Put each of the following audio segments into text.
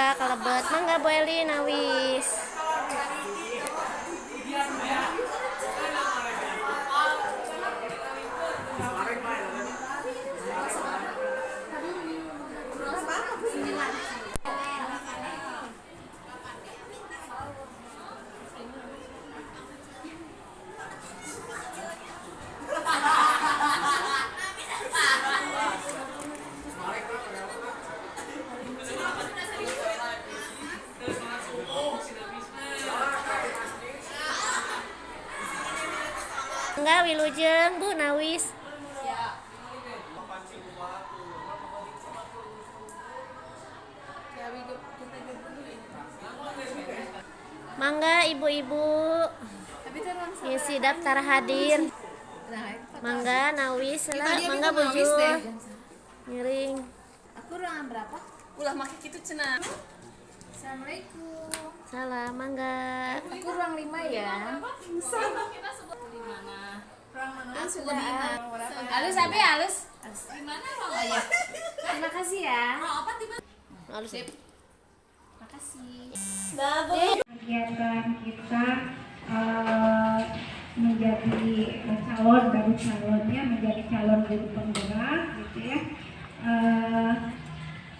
mangga kalebet, mangga Bu Eli nawis. Enggak wilujeng Bu nawis. Mangga ibu-ibu isi daftar hadir. Mangga nawis lah, mangga bujur. Miring. Aku ruangan berapa? Ulah make kitu cenah. Assalamualaikum. Salam mangga. Aku ruang 5 ya. Di mana? Ruang mana? Sudah. Halus abi halus. Di mana ruang? Oh, ya. Terima kasih ya. Apa di mana? Halus. Makasih. Kegiatan kita menjadi calon baru calonnya menjadi calon guru penggerak gitu ya.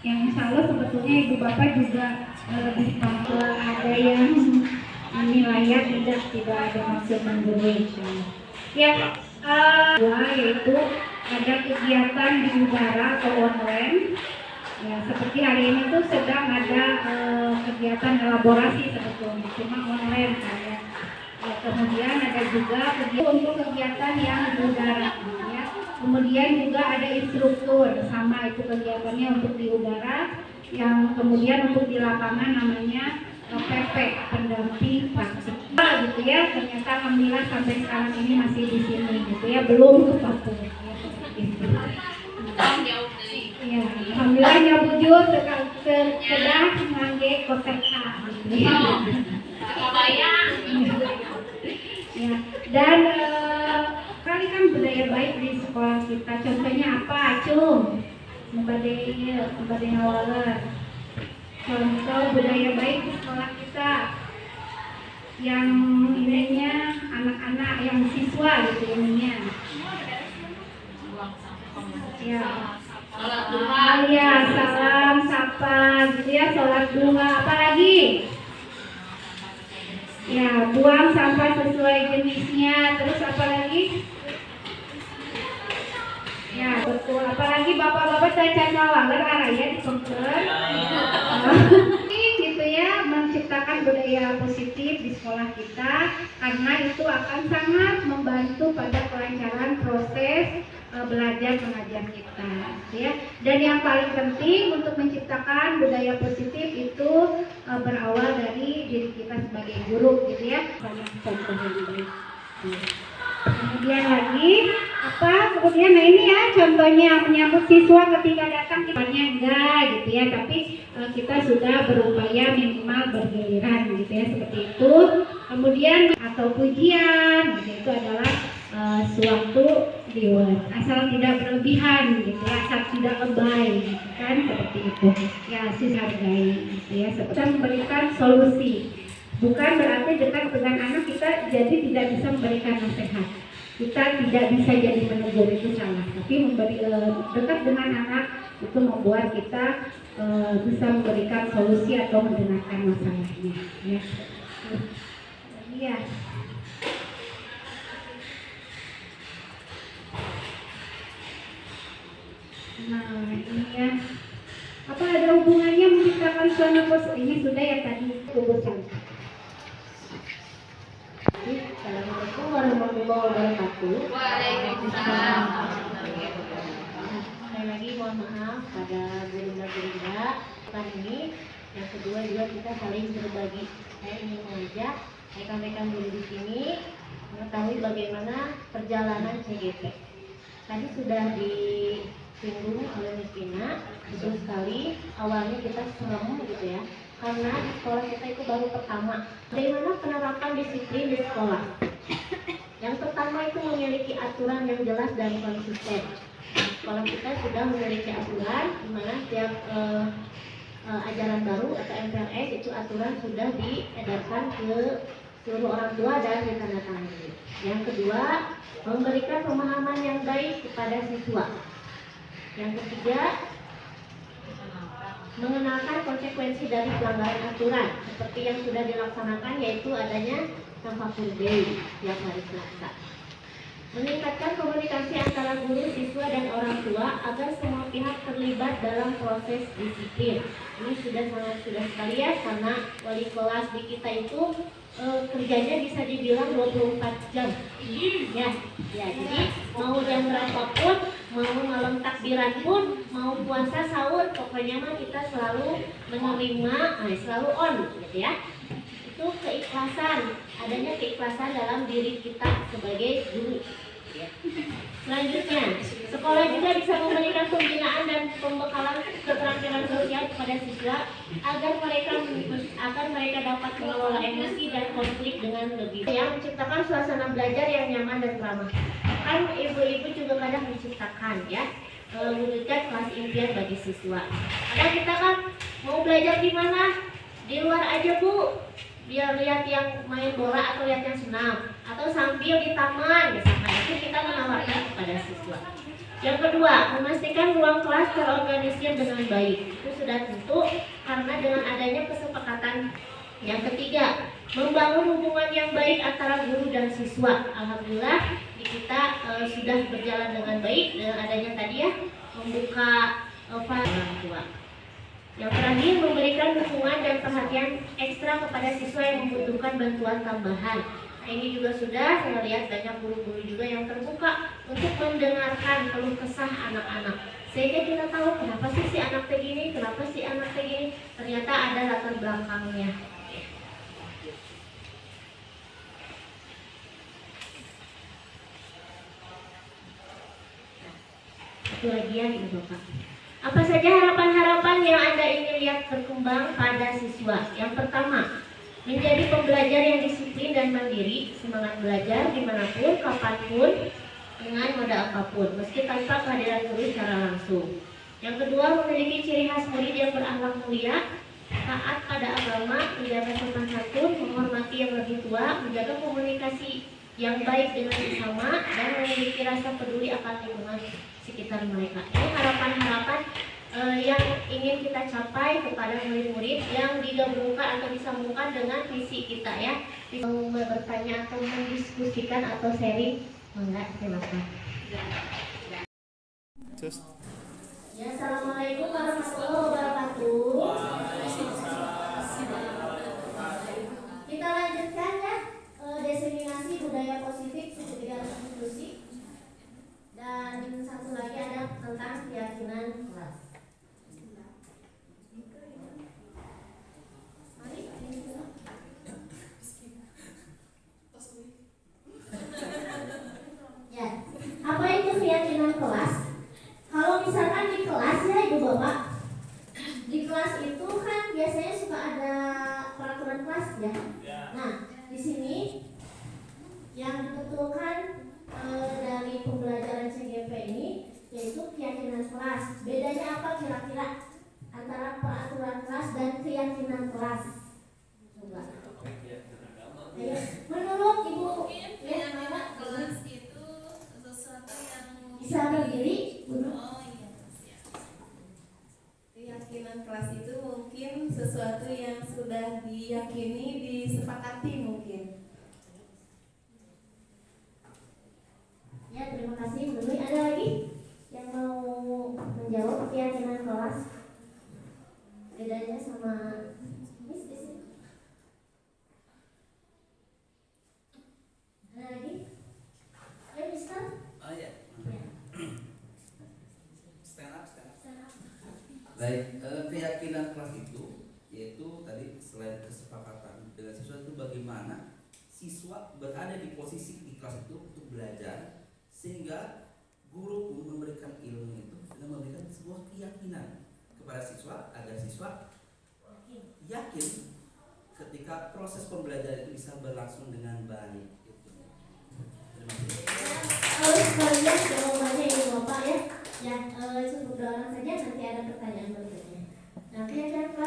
Yang insya Allah sebetulnya ibu bapak juga lebih tahu ada yang layak tidak ada maksud menggurui ya. Yaitu ada kegiatan di udara atau online. Ya, seperti hari ini tuh sedang ada kegiatan elaborasi sebetulnya, cuma online ya. Kemudian ada juga untuk kegiatan yang di udara, ya. Kemudian juga ada instruktur, sama itu kegiatannya untuk di udara, yang kemudian untuk di lapangan namanya PP, pendamping praktik. Gitu ya, ternyata alhamdulillah sampai sekarang ini masih di sini, gitu ya, belum ke Papua. Ya, seperti itu. Ya, alhamdulillah nyabujur sedang ngangge koteka. Ya, dan kali kan budaya baik di sekolah kita. Contohnya apa, Cung? Membadai ngawaler. Contoh budaya baik di sekolah kita yang ininya anak-anak yang siswa gitu ininya. Ya. Ya, salam, sapa, gitu ya, sholat duha, apa lagi? Ya, buang sampah sesuai jenisnya, terus apa lagi? Ya, betul, apalagi bapak-bapak cacat ngawaler araya di pengker. Gitu ya, menciptakan budaya positif di sekolah kita, karena itu akan sangat membantu pada kelancaran proses belajar mengajar kita, ya. Dan yang paling penting untuk menciptakan budaya positif itu berawal dari diri kita sebagai guru, gitu ya. Banyak contoh yang baik. Kemudian lagi apa? Kemudian nah ini ya contohnya menyambut siswa ketika datang kita enggak, gitu ya. Tapi kita sudah berupaya minimal bergiliran, gitu ya, seperti itu. Kemudian atau pujian, gitu, itu adalah suatu reward, asal tidak berlebihan, gitu ya, asal tidak lebay, gitu kan, seperti itu ya, hargai, gitu ya. Seperti memberikan solusi, bukan berarti dekat dengan anak kita jadi tidak bisa memberikan nasihat, kita tidak bisa jadi menegur, itu salah. Tapi dekat dengan anak itu membuat kita bisa memberikan solusi atau mendengarkan masalahnya, ya. Iya. Nah, ini ya. Apa ada hubungannya menciptakan suasana positif? Ini sudah ya tadi kubusan. Assalamualaikum warahmatullahi wabarakatuh. Waalaikumsalam. Sekali lagi mohon maaf pada guru-guru kali ini. Yang kedua juga kita saling berbagi. Saya ingin mengajak rekan-rekan guru di sini mengetahui bagaimana perjalanan CGT. Tadi sudah disinggung oleh Miss Tina, betul sekali. Awalnya kita serem gitu ya, karena di sekolah kita itu baru pertama. Bagaimana penerapan disiplin di sekolah? Yang pertama itu memiliki aturan yang jelas dan konsisten. Sekolah kita sudah memiliki aturan di mana setiap ajaran baru atau MPLS, itu aturan sudah diedarkan ke seluruh orang tua dan ditandatangani. Yang kedua, memberikan pemahaman yang baik kepada siswa. Yang ketiga, mengenalkan konsekuensi dari pelanggaran aturan seperti yang sudah dilaksanakan, yaitu adanya Tafakkur Day tiap hari Selasa. Meningkatkan komunikasi antara guru, siswa, dan orang tua agar semua pihak terlibat dalam proses disiplin. Ini sudah sekali ya, karena wali kelas di kita itu kerjanya bisa dibilang 24 jam. Ya, jadi mau jam berapapun, mau malam takbiran pun, mau puasa sahur, pokoknya mah kita selalu menerima, selalu on, gitu ya. Itu keikhlasan, adanya keikhlasan dalam diri kita sebagai guru. Selanjutnya, sekolah juga bisa memberikan pembinaan dan pembekalan keterampilan sosial kepada siswa agar mereka dapat mengelola emosi dan konflik dengan lebih baik. Yang menciptakan suasana belajar yang nyaman dan ramah. Kan ibu-ibu juga kadang menciptakan ya, mewujudkan kelas impian bagi siswa. Karena kita kan mau belajar di mana? Di luar aja Bu, biar lihat yang main bola atau lihat yang senam, atau sambil di taman misalkan, itu kita menawarkan kepada siswa. Yang kedua, memastikan ruang kelas terorganisir dengan baik. Itu sudah tentu karena dengan adanya kesepakatan. Yang ketiga, membangun hubungan yang baik antara guru dan siswa. Alhamdulillah di kita sudah berjalan dengan baik dengan adanya tadi ya, membuka orang tua. Yang terakhir, memberikan dukungan dan perhatian ekstra kepada siswa yang membutuhkan bantuan tambahan. Nah, ini juga sudah saya lihat banyak guru-guru juga yang terbuka untuk mendengarkan keluh kesah anak-anak. Sehingga kita tahu kenapa sih si anak kayak gini, kenapa si anak kayak gini. Ternyata ada latar belakangnya. Itu lagi ya Ibu Bapak. Apa saja harapan-harapan yang Anda ingin lihat berkembang pada siswa? Yang pertama, menjadi pembelajar yang disiplin dan mandiri, semangat belajar dimanapun, kapanpun, dengan moda apapun, meski tanpa kehadiran guru secara langsung. Yang kedua, memiliki ciri khas murid yang berakhlak mulia, taat pada agama, menjaga sopan santun, menghormati yang lebih tua, menjaga komunikasi yang baik dengan sesama, dan memiliki rasa peduli akan lingkungan sekitar mereka. Ini harapan-harapan yang ingin kita capai kepada murid-murid yang digabungkan atau disambungkan dengan visi kita ya. Mau bertanya atau mendiskusikan atau sharing, enggak, silakan. Ya, assalamualaikum warahmatullahi wabarakatuh. Kita lanjutkan ya, diseminasi budaya positif di dalam institusi. Dan satu lagi ada tentang keyakinan kelas. Ya, apa itu keyakinan kelas? Kalau misalkan di kelas ya Ibu Bapak, di kelas itu kan biasanya suka ada peraturan kelas ya. Nah, di sini yang dibetulkan dari pembelajaran CGP ini yaitu keyakinan kelas. Bedanya apa kira-kira antara peraturan kelas dan keyakinan kelas? Coba. Ayo, menurut Ibu ya, kelas itu sesuatu yang bisa berdiri? Oh iya. Keyakinan kelas itu mungkin sesuatu yang sudah diyakini, disepakati mungkin. Ya, terima kasih. Belum ada lagi yang mau menjawab keyakinan kelas? Bedanya sama Miss di sini. Ada lagi? Ya, Mister? Oh ya. Ya. Stand up. Stand up. Baik, keyakinan kelas itu yaitu tadi selain kesepakatan dengan siswa itu bagaimana siswa berada di posisi di kelas itu untuk belajar sehingga guru pun memberikan ilmu itu dan memberikan sebuah keyakinan kepada siswa agar siswa yakin ketika proses pembelajaran itu bisa berlangsung dengan baik. Terima kasih. Harus kalian jawabannya Ibu Bapak ya. Ya, cukup doang saja, nanti ada pertanyaan berikutnya. Nah, keyakinan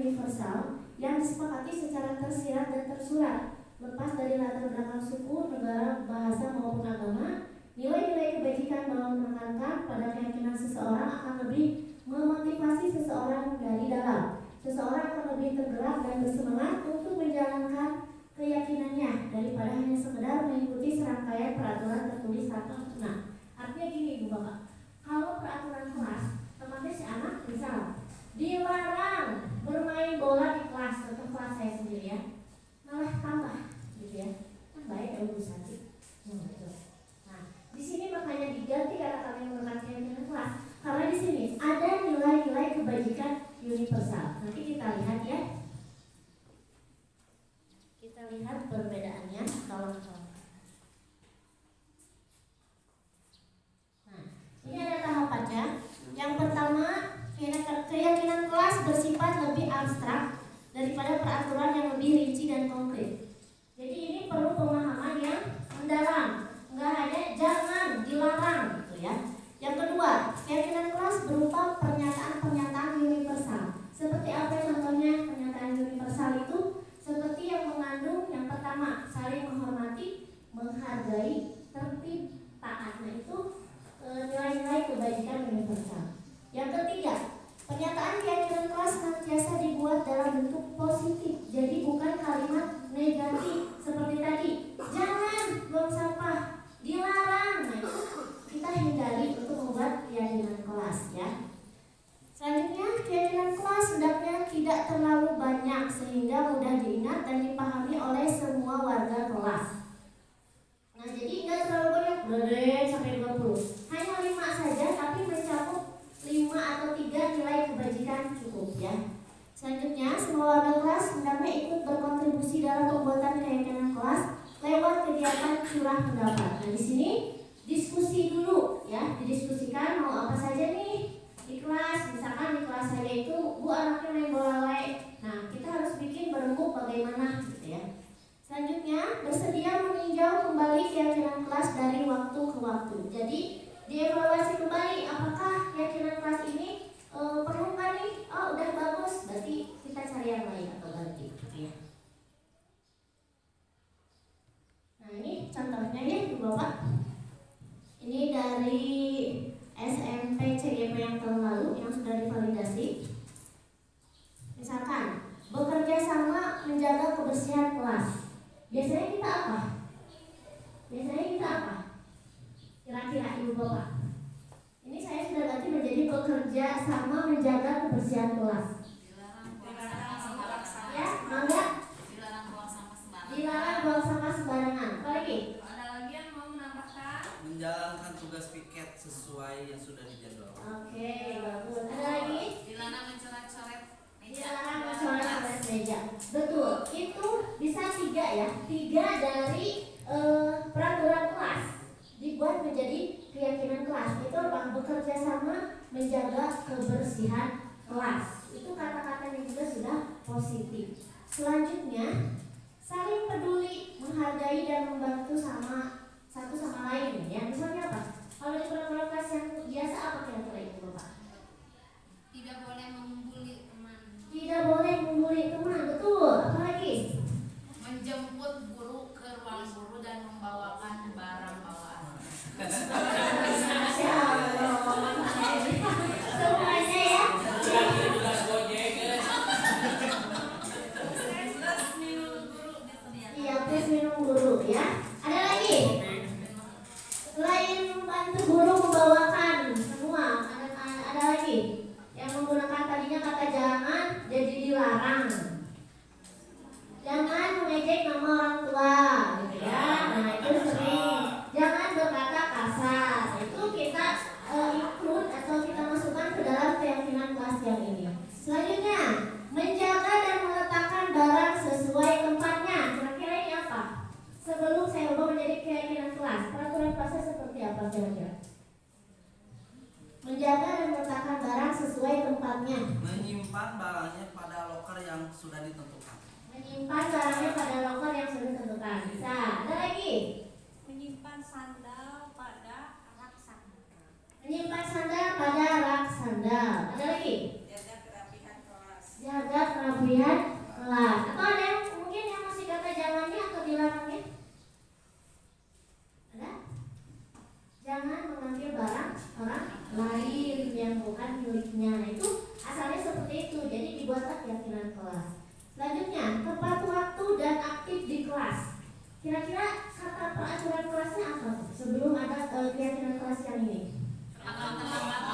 universal yang disepakati secara tersirat dan tersurat, lepas dari latar belakang suku, negara, bahasa maupun agama. Nilai-nilai kebajikan bahwa menekankan pada keyakinan seseorang akan lebih memotivasi seseorang dari dalam. Seseorang akan lebih tergerak dan bersemangat untuk menjalankan keyakinannya daripada hanya sekedar mengikuti serangkaian peraturan tertulis atau nah. Artinya gini Ibu Bapak, kalau peraturan kelas, teman-teman si anak misal dilarang bermain bola di kelas atau kelas saya sendiri ya, malah tambah gitu ya, kan baik ya Bu Santi. Nah, di sini makanya diganti kata-kata yang menekankan keyakinan kelas, karena di sini ada nilai-nilai kebajikan universal. Nanti kita lihat ya. Kita lihat perbedaannya kawan-kawan. Nah, ini ada tahapannya. Yang pertama, keyakinan kelas bersifat lebih abstrak daripada peraturan yang lebih rinci dan konkret. Jadi ini perlu pemahaman yang mendalam, nggak hanya jangan, dilarang gitu ya. Yang kedua, keyakinan kelas berupa pernyataan-pernyataan universal. Seperti apa contohnya pernyataan universal itu? Seperti yang mengandung yang pertama, saling menghormati, menghargai, tertib, taat. Nah itu nilai-nilai kebajikan universal. Yang ketiga, pernyataan keyakinan kelas senantiasa dibuat dalam bentuk positif. Jadi bukan kalimat negatif seperti tadi. Jangan buang sampah, dilarang. Nah itu kita hindari untuk membuat keyakinan kelas ya. Selanjutnya, keyakinan kelas hendaknya tidak terlalu banyak sehingga mudah diingat dan dipahami oleh semua warga kelas. Nah, jadi nggak terlalu banyak, boleh sampai 20. Hanya 5 saja, tapi mencakup 5 atau 3 nilai kebajikan cukup ya. Selanjutnya, semua warga kelas hendaknya ikut berkontribusi dalam pembuatan keyakinan kelas lewat kegiatan curah pendapat. Nah, di sini diskusi dulu ya, didiskusikan mau apa saja nih di kelas. Misalkan di kelas saya itu Bu anaknya main bola wae. Nah, kita harus bikin berembuk bagaimana gitu ya. Selanjutnya, bersedia meninjau kembali keyakinan kelas dari waktu ke waktu. Jadi, dievaluasi kembali apakah keyakinan kelas ini perlu nggak nih? Oh, udah bagus, berarti kita cari yang lain atau ganti gitu ya. Nah, ini contohnya ya, Bu Bapak. Ini dari SMP CGP yang tahun lalu yang sudah divalidasi. Misalkan bekerja sama menjaga kebersihan kelas. Biasanya kita apa? Kira-kira Ibu Bapak. Ini saya sudah ganti menjadi bekerja sama menjaga kebersihan kelas. Ya, mangga. Dilarang buang sampah sembarangan. Apa lagi? Ada lagi yang mau menambahkan? Menjalankan tugas piket sesuai yang sudah dijadwalkan. Oke, bagus. Ada lagi? Dilarang mencoret-coret meja. Dilarang mencoret meja. Betul. Itu bisa 3 ya. 3 dari peraturan kelas dibuat menjadi keyakinan kelas. Itu apa? Bekerja sama menjaga kebersihan kelas. Itu kata-katanya juga sudah positif. Selanjutnya, saling peduli, menghargai dan membantu satu sama lain ya. Misalnya apa? Kalau di peraturan kelas yang biasa apa kira-kira itu Bapak? Tidak boleh membuli teman. Tidak boleh membuli teman, betul. Apa lagi? Menjemput guru ke ruang guru dan membawakan barang bawaan. Masya Allah. Semuanya ya. Iya, plus minum guru ya. Ada lagi? Selain membantu guru membawakan semua, ada lagi yang menggunakan tadinya kata jangan jadi dilarang. Jangan mengejek nama orang tua, gitu ya. Nah itu sering. Jangan berkata kasar. Itu kita include atau kita masukkan ke dalam keyakinan kelas yang ini. Selanjutnya, menjaga dan meletakkan barang sesuai tempatnya. Kira-kira ini apa? Sebelum saya ubah menjadi keyakinan kelas, peraturan kelasnya seperti apa kira-kira? Menjaga dan meletakkan barang sesuai tempatnya. Menyimpan barangnya pada loker yang sudah ditentukan. Menyimpan barangnya pada loker yang sudah ditentukan. Bisa. Ada lagi? Menyimpan sandal pada rak sandal. Menyimpan sandal pada rak sandal. Ada lagi? Jaga kerapihan kelas. Jaga kerapihan kelebihan kelas. Atau ada yang mungkin yang masih kata jangannya atau dilarangnya? Ada? Jangan mengambil barang orang lain yang bukan miliknya. Nah, itu asalnya seperti itu. Jadi dibuatlah keyakinan kelas. Selanjutnya, tepat waktu dan aktif di kelas. Kira-kira kata peraturan kelasnya apa? Sebelum ada keyakinan kelas yang ini. Jangan terlambat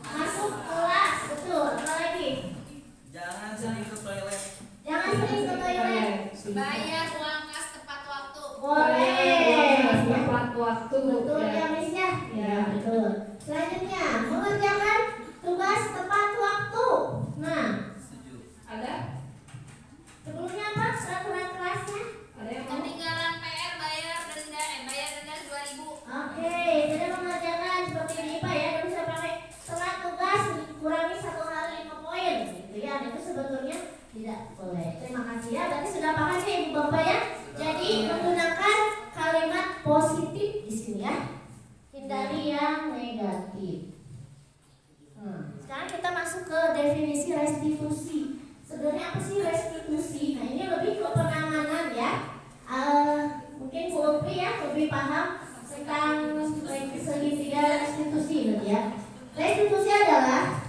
masuk kelas. Betul. Apa lagi? Jangan sering ke toilet. Jangan sering ke toilet. Bayar uang kas tepat waktu. Boleh. Tepat waktu. Betul ya, Miss ya? Ya, betul. Selanjutnya, mengerjakan tugas tepat waktu. Nah, Setuju. Ada? sebelumnya apa peraturan kelasnya? Ada yang mau? Ketinggalan PR bayar denda 2.000. Oke, tidak mengerjakan seperti di IPA ya, dan bisa pakai setelah tugas kurangi 1 kali 5 poin, gitu ya. Dan itu sebetulnya tidak boleh. Terima kasih ya. Berarti sudah paham ya Ibu Bapak ya. Jadi menggunakan kalimat positif di sini ya. Hindari yang negatif. Sekarang kita masuk ke definisi restitusi. Sebenarnya apa sih restitusi? Nah, ini lebih ke penanganan ya. Mungkin Bu Upi ya lebih paham tentang segitiga restitusi nanti ya. Restitusi adalah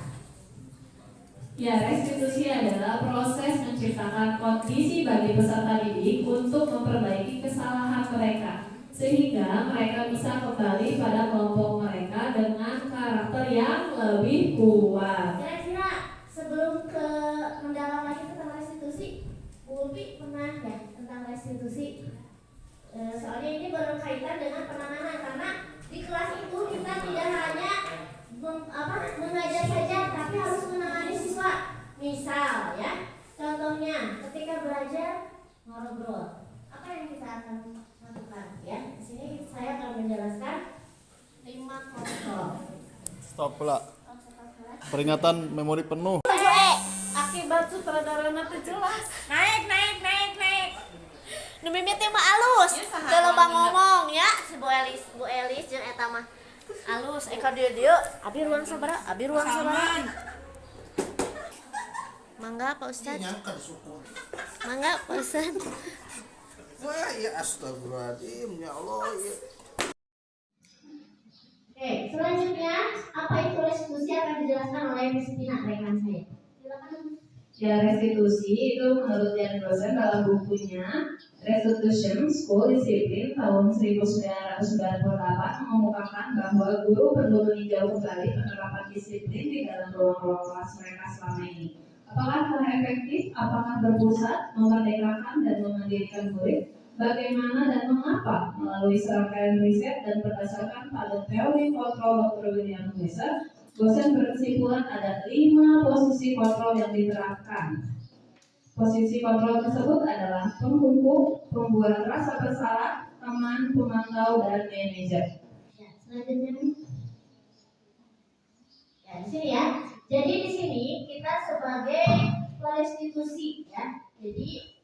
restitusi adalah proses menciptakan kondisi bagi peserta didik untuk memperbaiki kesalahan mereka sehingga mereka bisa kembali pada kelompok mereka dengan karakter yang lebih kuat. kira-kira sebelum ke mendalam lagi tentang restitusi, Bu Upi pernah ya tentang restitusi? Soalnya ini berkaitan dengan penanganan karena di kelas itu kita tidak hanya mengajar saja, tapi harus menangani siswa. Misal ya, contohnya ketika belajar ngobrol, apa yang kita akan lakukan ya? Di sini saya akan menjelaskan 5 kontrol. Stop pula. Peringatan memori penuh. Akibat sutradarana teh jelas. Naik. Nu mimiti mah alus, teu loba ngomong ya. Si Bu Elis jeung eta mah alus. Eka dieu abi ruang sabaraha? Abi ruang sabaraha? Mangga Pak Ustad. Mangga Pak Ustad. Wah, ya astagfirullahaladzim, ya Allah. Ya. Oke, selanjutnya apa itu restitusi akan dijelaskan oleh Miss Tina rekan saya. Silakan. Ya, restitusi itu menurut Jan Rosen dalam bukunya Restitution School Discipline tahun 1998 mengemukakan bahwa guru perlu meninjau kembali penerapan disiplin di dalam ruang-ruang kelas mereka selama ini. Apakah telah efektif? Apakah berpusat, memerdekakan dan memandirikan murid? Bagaimana dan mengapa? Melalui serangkaian riset dan berdasarkan pada teori kontrol Dr. William Weiser, dosen berkesimpulan ada 5 posisi kontrol yang diterapkan. Posisi kontrol tersebut adalah penghukum, pembuat rasa bersalah, teman, pemantau, dan manajer. Ya, selanjutnya nih. Ya, di sini ya. Jadi di sini kita sebagai restitusi ya. Jadi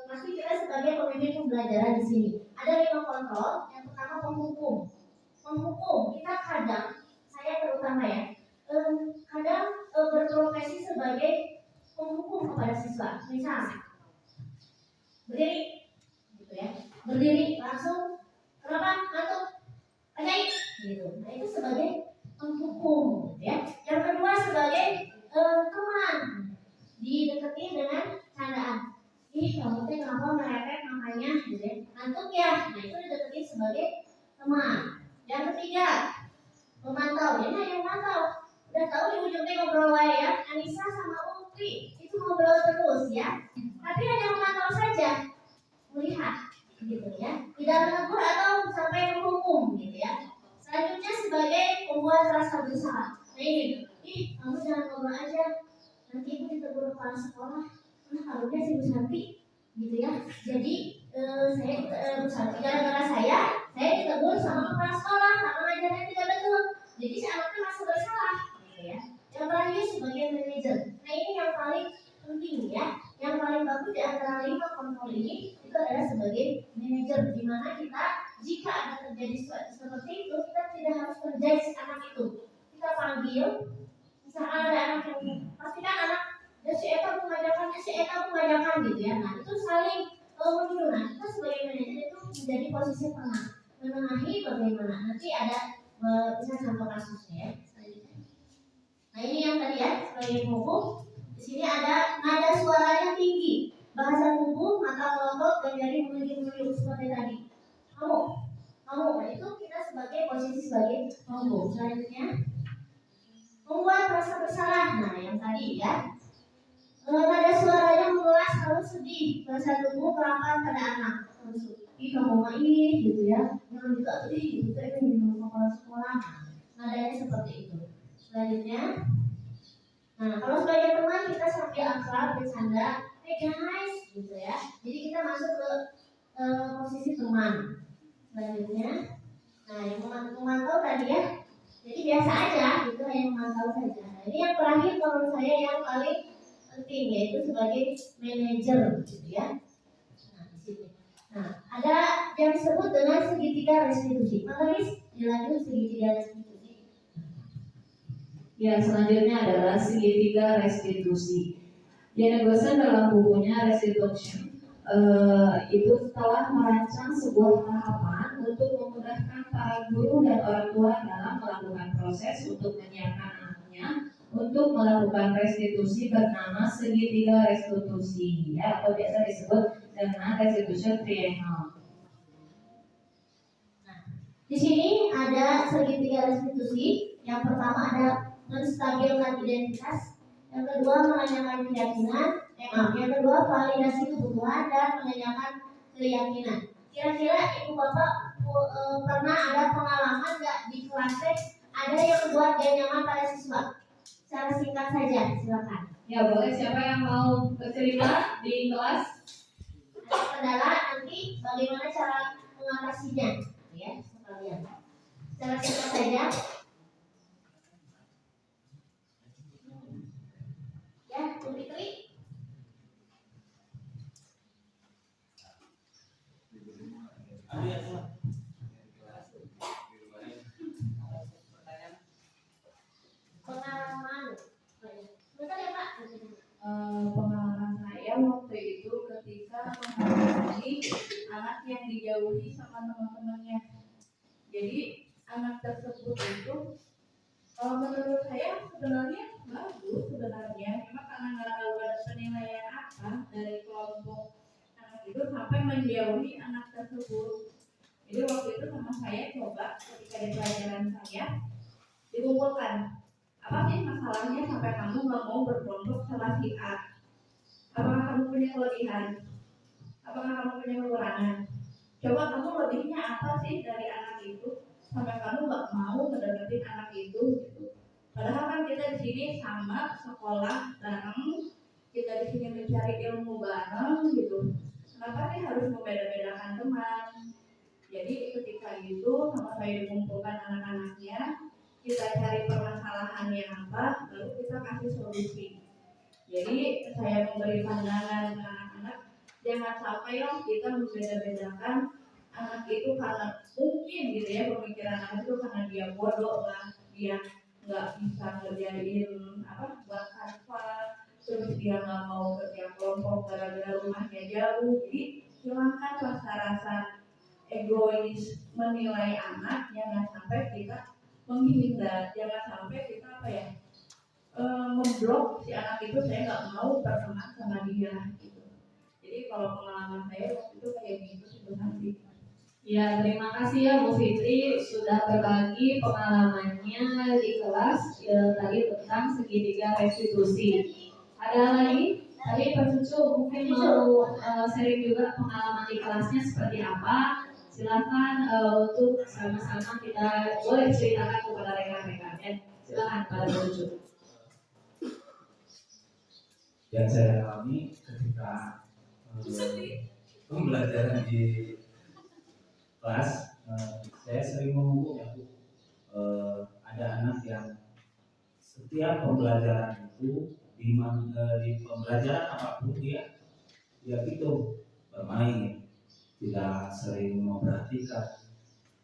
pasti kita sebagai pemimpin pembelajaran di sini. Ada 5 kontrol. Yang pertama penghukum. Penghukum kita kadang, saya terutama ya, kadang berprofesi sebagai penghukum kepada siswa. Misal berdiri, gitu ya. Berdiri langsung. Kenapa? Ngantuk. Ajaib. Gitu. Nah itu sebagai penghukum, gitu ya. Yang kedua sebagai teman, didekati dengan candaan. Ih, kamu teh kenapa merepet makanya, gitu ya. Ngantuk ya. Nah itu didekati sebagai teman. Yang ketiga memantau. Ini hanya memantau. Udah tahu di ujungnya ngobrol wae ya. Anissa sama Upi itu ngobrol terus ya. Tapi hanya memantau saja, melihat, gitu ya. Tidak menegur atau sampai menghukum, gitu ya. Selanjutnya sebagai pembuat rasa bersalah. Nah ini, kamu jangan ngobrol aja, nanti ibu ditegur kepala sekolah. Nah harusnya si Bu Santi, gitu ya. Jadi saya Bu Santi gara-gara saya ditegur sama kepala sekolah karena ngajarnya tidak betul. Jadi si anaknya masih bersalah, gitu ya. Yang terakhir sebagai manajer. Nah ini yang paling penting ya. Yang paling bagus di antara 5 kontrol ini itu adalah sebagai manajer, di mana kita jika ada terjadi seperti itu kita tidak harus menjudge anak itu. Kita panggil, misalkan ada anak yang pastikan anak membacakan gitu ya. Nah itu saling menyuruh. Nah kita sebagai manajer itu menjadi posisi tengah, menengahi bagaimana. Nanti ada misalnya contoh kasusnya ya. Nah ini yang tadi ya sebagai hukum. Di sini ada nada suaranya tinggi, bahasa tubuh, mata melotot, dan jari menunjuk-nunjuk seperti tadi. Kamu, nah itu kita sebagai posisi sebagai hukum. Selanjutnya membuat rasa bersalah. Nah yang tadi ya. Nada suaranya mengelas harus sedih, bahasa tubuh kelapaan pada anak. Ih kamu mah ini gitu ya, jangan juga sedih gitu, saya ingin kepala sekolah. Nadanya seperti itu. Selanjutnya, nah kalau sebagai teman kita sambil akrab bercanda, hey guys, gitu ya. Jadi kita masuk ke posisi teman. Selanjutnya, nah yang memantau tadi ya. Jadi biasa aja, gitu hanya memantau saja. Nah, ini yang terakhir menurut saya yang paling penting yaitu sebagai manajer, gitu ya. Nah di sini, nah ada yang disebut dengan segitiga restitusi. Maka dilanjut segitiga restitusi. Ya, selanjutnya adalah segitiga restitusi. Jane Gosen dalam bukunya Restitution itu telah merancang sebuah tahapan untuk memudahkan para guru dan orang tua dalam melakukan proses untuk menyiapkan anaknya untuk melakukan restitusi bernama segitiga restitusi, ya, atau biasa disebut dengan restitution triangle. Nah, di sini ada segitiga restitusi. Yang pertama ada menstabilkan identitas, yang kedua menanyakan keyakinan, yang kedua validasi kebutuhan dan menanyakan keyakinan. Kira-kira ibu bapak pernah ada pengalaman nggak di kelas ada yang membuat gak nyaman pada siswa? Secara singkat saja, silakan. Ya boleh, siapa yang mau bercerita di kelas? Ada kendala, nanti bagaimana cara mengatasinya, ya sekalian. Secara singkat saja. Ya, Bu Fitri. Pengalaman. Bentar ya Pak. Pengalaman saya waktu itu ketika menghadapi anak yang dijauhi sama teman-temannya. Jadi anak tersebut itu menurut saya sebenarnya bagus sebenarnya, cuma karena nggak tahu ada penilaian apa dari kelompok anak itu sampai menjauhi anak tersebut. Jadi waktu itu sama saya coba ketika di pelajaran saya dikumpulkan, apa sih masalahnya sampai kamu nggak mau berkelompok sama si A? Apakah kamu punya kelebihan? Apakah kamu punya kekurangan? Coba kamu lebihnya apa sih dari anak itu sampai kamu nggak mau mendeketin anak itu gitu. Padahal kan kita di sini sama sekolah bareng, kita di sini mencari ilmu bareng gitu. Kenapa sih harus membeda-bedakan teman? Jadi ketika itu sama saya dikumpulkan anak-anaknya, kita cari permasalahannya apa, lalu kita kasih solusi. Jadi saya memberi pandangan ke anak-anak, jangan sampai loh kita membeda-bedakan anak itu karena mungkin gitu ya, pemikiran anak itu karena dia bodoh lah, dia nggak bisa ngerjain buat kanva, terus dia nggak mau kerja kelompok gara-gara rumahnya jauh. Jadi hilangkan rasa-rasa egois menilai anak, jangan sampai kita menghindar, jangan sampai kita memblok si anak itu, saya nggak mau berteman sama dia gitu. Jadi kalau pengalaman saya waktu itu kayak gitu sebenarnya. Ya, terima kasih ya Bu Fitri sudah berbagi pengalamannya di kelas tadi tentang segitiga restitusi. Ada lagi? Tadi Pak Cucu mungkin mau sharing juga pengalaman di kelasnya seperti apa. Silakan untuk sama-sama kita boleh ceritakan kepada rekan-rekan ya. Silakan Pak Cucu. Yang saya alami ketika pembelajaran di kelas, saya sering ngomong ya Bu, ada anak yang setiap pembelajaran itu di pembelajaran apapun dia itu bermain, tidak sering memperhatikan.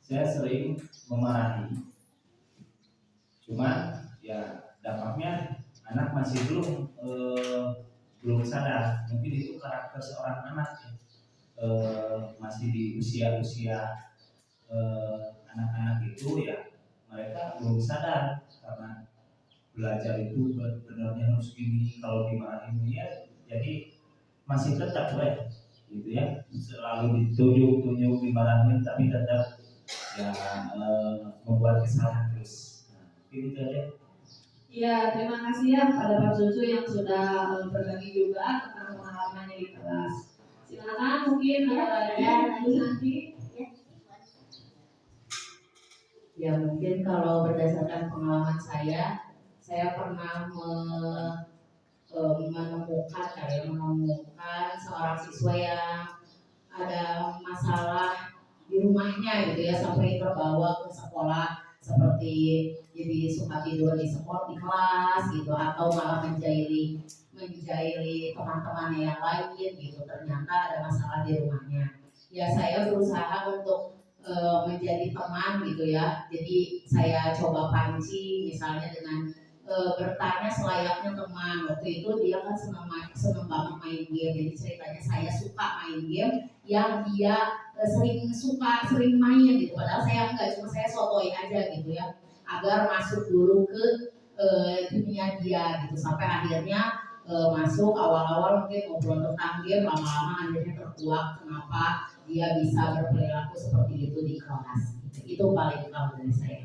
Saya sering memarahi, cuman ya dampaknya anak masih belum belum sadar, mungkin itu karakter seorang anak ya. Masih di usia-usia anak-anak itu ya, mereka belum sadar karena belajar itu benar-benarnya harus gini, kalau dimarahin ya jadi masih tetap gitu ya, selalu ditunjuk dimarahin tapi tetap ya membuat kesalahan terus. Nah, itu aja. Ya, terima kasih ya pada Pak Cucu yang sudah berbagi juga tentang pengalamannya di kelas. Silakan mungkin ada Bu Santi. Ya mungkin kalau berdasarkan pengalaman saya pernah menemukan seorang siswa yang ada masalah di rumahnya gitu ya, sampai terbawa ke sekolah, seperti jadi suka tidur di sekolah di kelas gitu, atau malah menjahili teman-temannya yang lain gitu, ternyata ada masalah di rumahnya. Ya saya berusaha untuk menjadi teman gitu ya, jadi saya coba pancing misalnya dengan bertanya selayaknya teman. Waktu itu dia kan senang banget main game, jadi ceritanya saya suka main game yang dia sering main gitu, padahal saya enggak, cuma saya sotoy aja gitu ya, agar masuk dulu ke dunia dia gitu, sampai akhirnya masuk. Awal-awal mungkin ngobrol tentang game, lama-lama akhirnya terkuak kenapa dia bisa berperilaku seperti itu di kelas gitu. Itu paling kalau dari saya.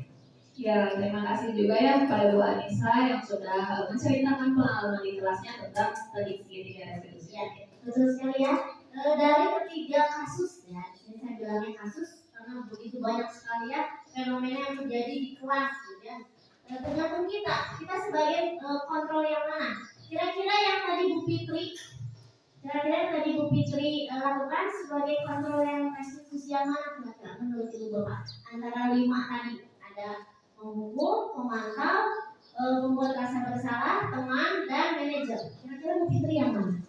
Ya, terima kasih juga ya kepada Bu Anissa yang sudah menceritakan pengalaman di kelasnya tentang tadi segitiga restitusi. Ya, betul sekali ya. Dari ketiga kasus ya, ini saya bilangnya kasus karena begitu banyak sekali ya fenomena yang terjadi di kelas gitu ya. Tergantung kita sebagai kontrol yang mana. Kira-kira yang tadi Bu Fitri lakukan sebagai kontrol yang restitusi yang mana kira-kira menurut Ibu Bapak? Antara 5 tadi ada menghukum, memantau, membuat rasa bersalah, teman, dan manajer. Kira-kira Bu Fitri yang mana?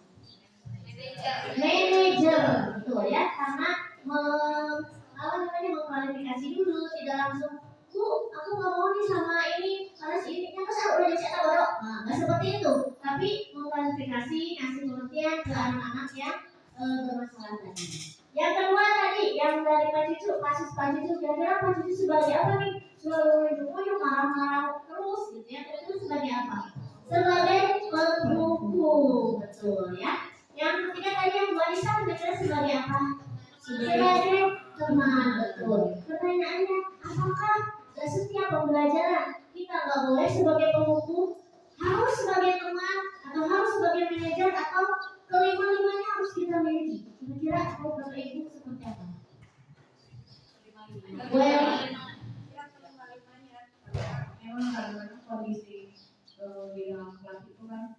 Manajer, betul ya, karena mengklarifikasi dulu, tidak langsung, Bu, aku nggak mau nih sama ini, karena si ini kan saya udah dicetak bodoh. Nah, nggak seperti itu, tapi mengklarifikasi, ngasih pengertian ke anak-anak yang bermasalah tadi. Yang kedua tadi, yang dari Pak Cucu, kasus Pak Cucu, kira-kira Pak Cucu sebagai apa nih? Selalu ujuk-ujuk, marah-marah terus, gitu ya. Itu sebagai apa? Sebagai penghukum, betul ya. Yang ketiga tadi yang Bu Anissa kira-kira sebagai apa? Sebagai teman, betul. Pertanyaannya, apakah setiap pembelajaran kita nggak boleh sebagai penghukum, harus sebagai teman, atau harus sebagai manajer, atau kelima-limanya harus kita miliki? Kira-kira kalau Bapak Ibu seperti apa? Memang kadang-kadang kondisi di dalam kelas itu kan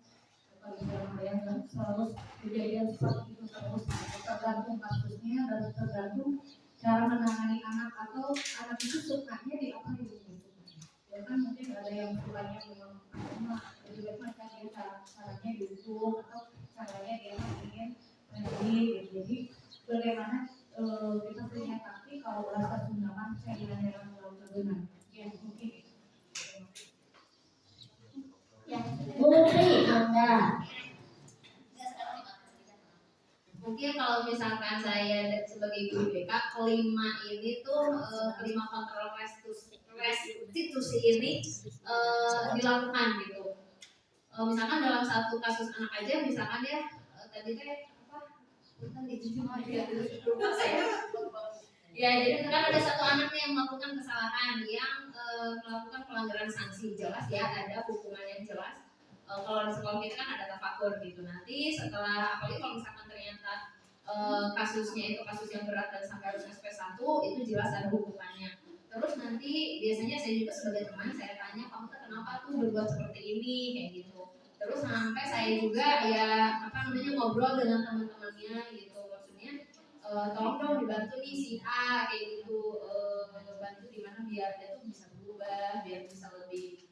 kadang-kadang kan selalu kejadian seperti itu terus, tergantung kasusnya dan tergantung cara menangani anak, atau anak itu sukanya di apa gitu. Ya kan mungkin ada yang sukanya memang lebih macam dia caranya dihukum, atau caranya dia ingin gitu. Jadi bagaimana kita punya taktik kalau rasa sundaman saya dengan terlalu terbenar. Ya mungkin. Ya, Putri, Anda. Mungkin kalau misalkan saya sebagai guru BK, kelima ini tuh kelima kontrol restitusi ini dilakukan gitu. Misalkan dalam satu kasus anak aja, misalkan ya tadi apa? Ya, jadi kan ada satu anak nih yang melakukan kesalahan, yang melakukan pelanggaran sanksi, jelas ya ada hukuman yang jelas. Kalau di sekolah kita kan ada tafakur gitu. Nanti setelah, apalagi kalau misalkan ternyata kasusnya itu kasus yang berat dan sampai harus SP1, itu jelas ada hukumannya. Terus nanti biasanya saya juga sebagai teman, saya tanya, kamu tuh kenapa tuh berbuat seperti ini, kayak gitu. Terus sampai saya juga ya ngobrol dengan teman-temannya gitu, maksudnya tolong dong dibantu nih si A kayak gitu, bantu gimana biar dia tuh bisa berubah, biar bisa lebih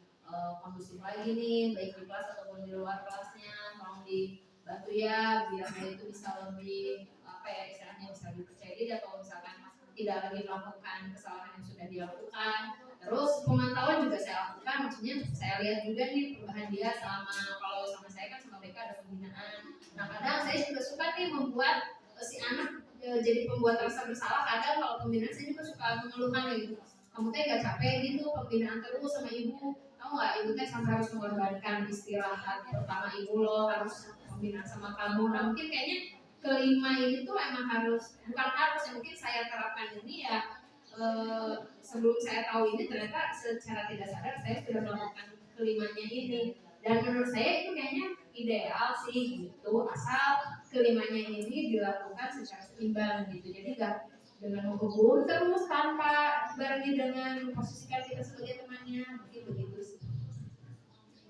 kondusif lagi nih, baik di kelas ataupun di luar kelasnya. Tolong dibantu ya biar dia itu bisa lebih apa ya istilahnya, bisa lebih percaya diri, atau misalkan tidak lagi melakukan kesalahan yang sudah dilakukan. Terus pemantauan juga saya lakukan, maksudnya saya lihat juga nih perubahan dia selama, kalau sama saya kan sama BK ada pembinaan. Nah kadang saya juga suka nih membuat si anak jadi pembuat rasa bersalah. Kadang kalau pembinaan saya juga suka mengeluhkan gitu, kamu teh gak capek gitu pembinaan terus sama ibu, tahu nggak ibu teh sampai harus mengorbankan istirahat pertama ibu lo, harus pembinaan sama kamu. Nah mungkin kayaknya kelima ini tuh emang harus, bukan harus, yang mungkin saya terapkan ini ya sebelum saya tahu ini ternyata secara tidak sadar saya sudah melakukan kelimanya ini. Dan menurut saya itu kayaknya ideal sih gitu, asal kelimanya ini dilakukan secara seimbang gitu. Jadi gak dengan menghukum terus tanpa barengi dengan memposisikan kita sebagai temannya, mungkin begitu sih.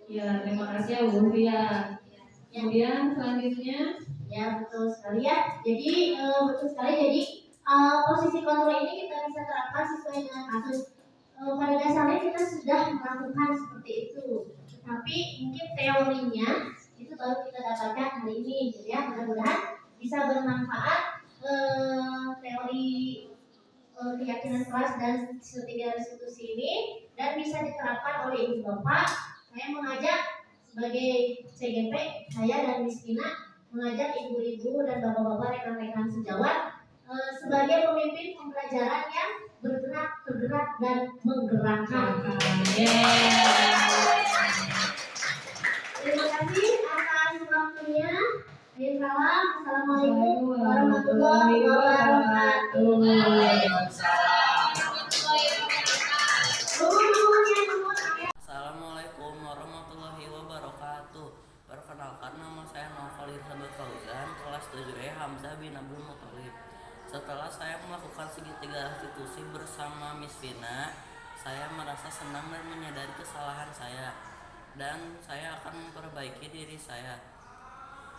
Ya, terima kasih ya Bu Fia. Kemudian selanjutnya, Ya betul sekali ya. Jadi betul sekali. Jadi posisi kontrol ini kita bisa terapkan sesuai dengan kasus. Pada dasarnya kita sudah melakukan seperti itu, tapi mungkin teorinya itu baru kita dapatkan hari ini. Jadi ya mudah-mudahan bisa bermanfaat teori keyakinan kelas dan ketiga restitusi ini, dan bisa diterapkan oleh ibu bapak. Saya mengajak sebagai CGP, saya dan Miss Tina mengajak ibu-ibu dan bapak-bapak rekan-rekan sejawat sebagai pemimpin pembelajaran yang bergerak, tergerak, dan menggerakkan. Terima kasih atas waktunya. Assalamualaikum warahmatullahi wabarakatuh. Assalamualaikum warahmatullahi wabarakatuh. Perkenalkan, nama saya Naufal Irfan Fauzan, kelas 7E Hamzah bin Abdul Muthalib. Setelah saya melakukan segitiga restitusi bersama Miss Vina, saya merasa senang dan menyadari kesalahan saya, dan saya akan memperbaiki diri saya.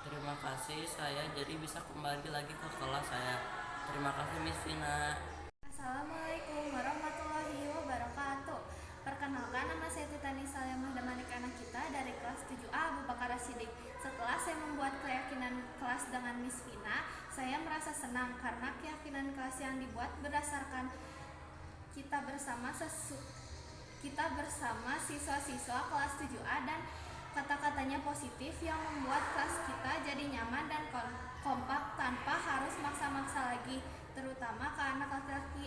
Terima kasih, saya jadi bisa kembali lagi ke kelas saya. Terima kasih Miss Vina. Assalamualaikum warahmatullahi wabarakatuh. Perkenalkan, nama saya Titani Salemah Damanik anak kita dari kelas 7A Abu Bakar Siddiq. Setelah saya membuat keyakinan kelas dengan Miss Vina, saya merasa senang karena keyakinan kelas yang dibuat berdasarkan kita bersama siswa-siswa kelas 7A, dan kata-katanya positif yang membuat kelas kita jadi nyaman dan kompak tanpa harus maksa-maksa lagi, terutama ke anak laki-laki